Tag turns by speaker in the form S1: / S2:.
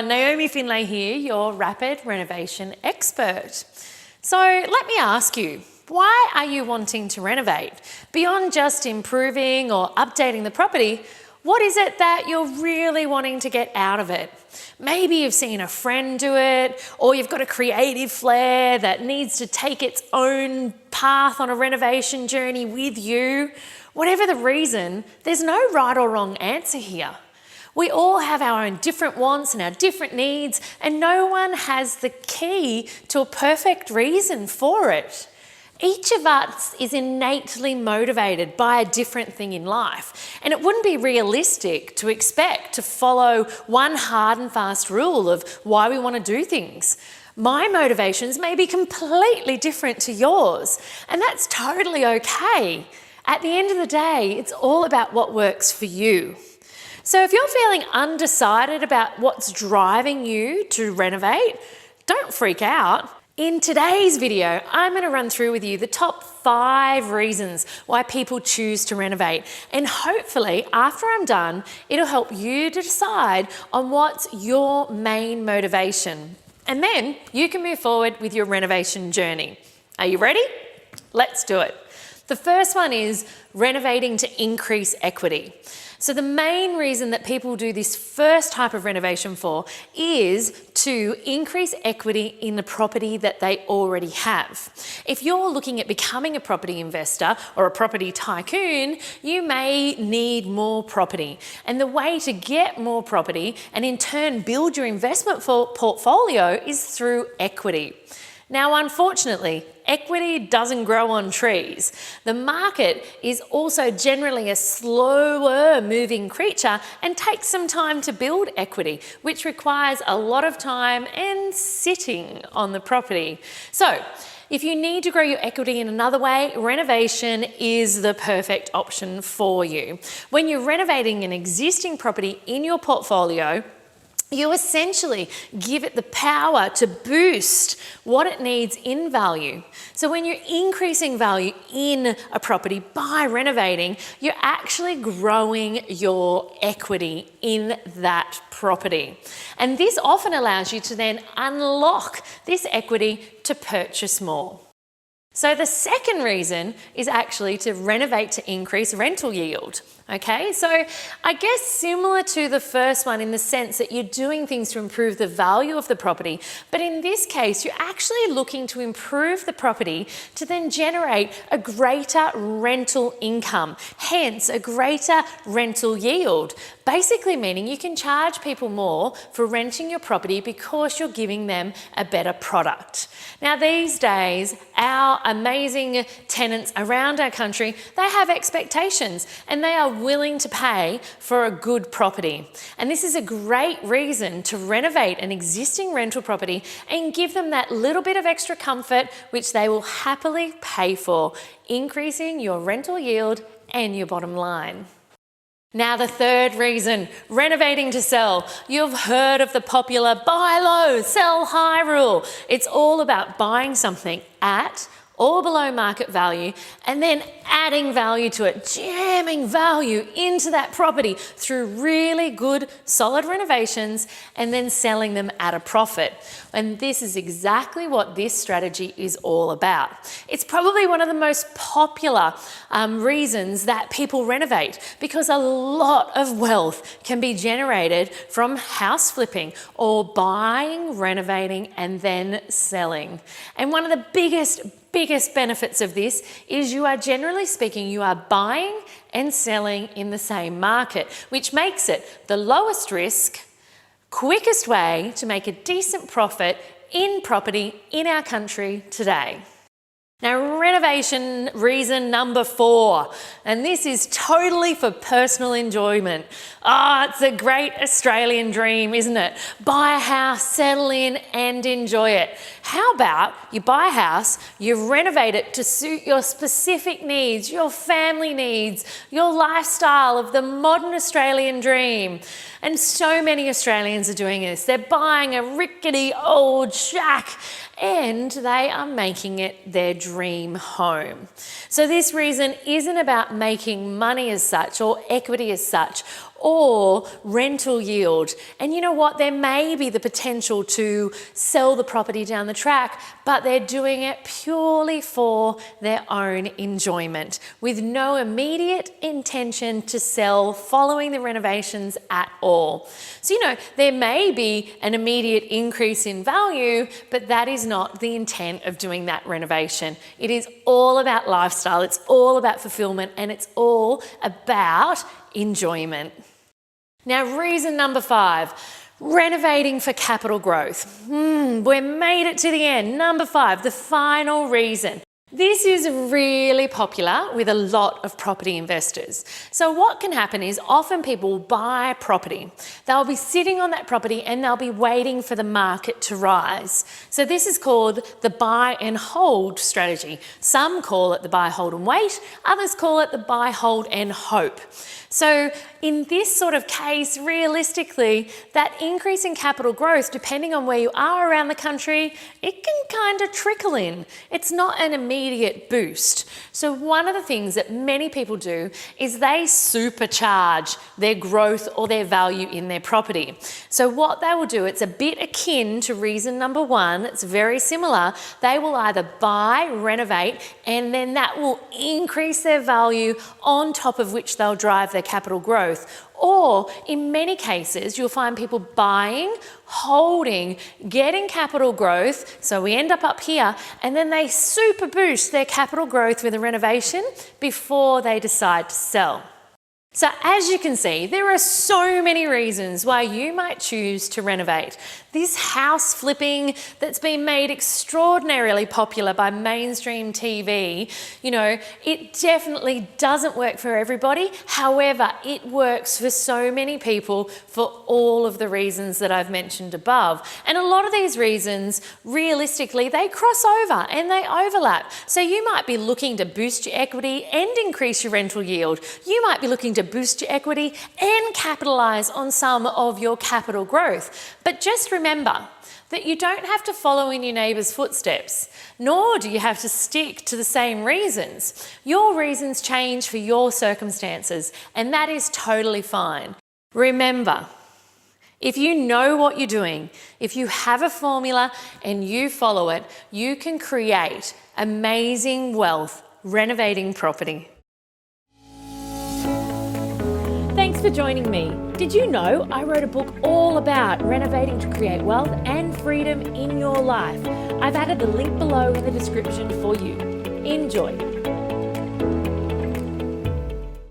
S1: everyone, Naomi Finlay here, your rapid renovation expert. So let me ask you, why are you wanting to renovate? Beyond just improving or updating the property, what is it that you're really wanting to get out of it? Maybe you've seen a friend do it, or you've got a creative flair that needs to take its own path on a renovation journey with you. Whatever the reason, there's no right or wrong answer here. We all have our own different wants and our different needs, and no one has the key to a perfect reason for it. Each of us is innately motivated by a different thing in life, and it wouldn't be realistic to expect to follow one hard and fast rule of why we want to do things. My motivations may be completely different to yours, and that's totally okay. At the end of the day, it's all about what works for you. So if you're feeling undecided about what's driving you to renovate, don't freak out. In today's video, I'm going to run through with you the top 5 reasons why people choose to renovate. And hopefully, after I'm done, it'll help you to decide on what's your main motivation. And then you can move forward with your renovation journey. Are you ready? Let's do it. The first one is renovating to increase equity. So the main reason that people do this first type of renovation for is to increase equity in the property that they already have. If you're looking at becoming a property investor or a property tycoon, you may need more property. And the way to get more property and in turn build your investment portfolio is through equity. Now, unfortunately, equity doesn't grow on trees. The market is also generally a slower moving creature and takes some time to build equity, which requires a lot of time and sitting on the property. So, if you need to grow your equity in another way, renovation is the perfect option for you. When you're renovating an existing property in your portfolio, you essentially give it the power to boost what it needs in value. So when you're increasing value in a property by renovating, you're actually growing your equity in that property. And this often allows you to then unlock this equity to purchase more. So the second reason is actually to renovate to increase rental yield. Okay, so I guess similar to the first one in the sense that you're doing things to improve the value of the property, but in this case, you're actually looking to improve the property to then generate a greater rental income, hence a greater rental yield. Basically meaning you can charge people more for renting your property because you're giving them a better product. Now these days, our amazing tenants around our country, they have expectations and they are willing to pay for a good property. And this is a great reason to renovate an existing rental property and give them that little bit of extra comfort which they will happily pay for, increasing your rental yield and your bottom line. Now the third reason, renovating to sell. You've heard of the popular buy low, sell high rule. It's all about buying something at or below market value and then adding value to it, jamming value into that property through really good solid renovations and then selling them at a profit. And this is exactly what this strategy is all about. It's probably one of the most popular reasons that people renovate because a lot of wealth can be generated from house flipping or buying, renovating and then selling. And one of the biggest benefits of this is you are generally speaking, you are buying and selling in the same market, which makes it the lowest risk, quickest way to make a decent profit in property in our country today. Now, renovation reason number 4, and this is totally for personal enjoyment. It's a great Australian dream, isn't it? Buy a house, settle in and enjoy it. How about you buy a house, you renovate it to suit your specific needs, your family needs, your lifestyle of the modern Australian dream. And so many Australians are doing this. They're buying a rickety old shack and they are making it their dream home. So this reason isn't about making money as such or equity as such. or rental yield. And you know what? There may be the potential to sell the property down the track, but they're doing it purely for their own enjoyment with no immediate intention to sell following the renovations at all. So, there may be an immediate increase in value, but that is not the intent of doing that renovation. It is all about lifestyle, it's all about fulfillment, and it's all about enjoyment. Now, reason number 5, renovating for capital growth. We made it to the end. Number 5, the final reason. This is really popular with a lot of property investors. So what can happen is often people buy property. They'll be sitting on that property and they'll be waiting for the market to rise. So this is called the buy and hold strategy. Some call it the buy, hold and wait. Others call it the buy, hold and hope. So in this sort of case, realistically, that increase in capital growth, depending on where you are around the country, it can kind of trickle in. It's not an immediate boost. So one of the things that many people do is they supercharge their growth or their value in their property. So what they will do, it's a bit akin to reason number 1. It's very similar. They will either buy, renovate, and then that will increase their value on top of which they'll drive their capital growth. Or in many cases, you'll find people buying, holding, getting capital growth. So we end up here, and then they super boost their capital growth with a renovation before they decide to sell. So as you can see, there are so many reasons why you might choose to renovate. This house flipping that's been made extraordinarily popular by mainstream TV, it definitely doesn't work for everybody. However, it works for so many people for all of the reasons that I've mentioned above. And a lot of these reasons, realistically, they cross over and they overlap. So you might be looking to boost your equity and increase your rental yield. You might be looking to boost your equity and capitalize on some of your capital growth. But just remember that you don't have to follow in your neighbour's footsteps, nor do you have to stick to the same reasons. Your reasons change for your circumstances, and that is totally fine. Remember, if you know what you're doing, if you have a formula and you follow it, you can create amazing wealth renovating property. Thanks for joining me. Did you know I wrote a book all about renovating to create wealth and freedom in your life? I've added the link below in the description for you. Enjoy.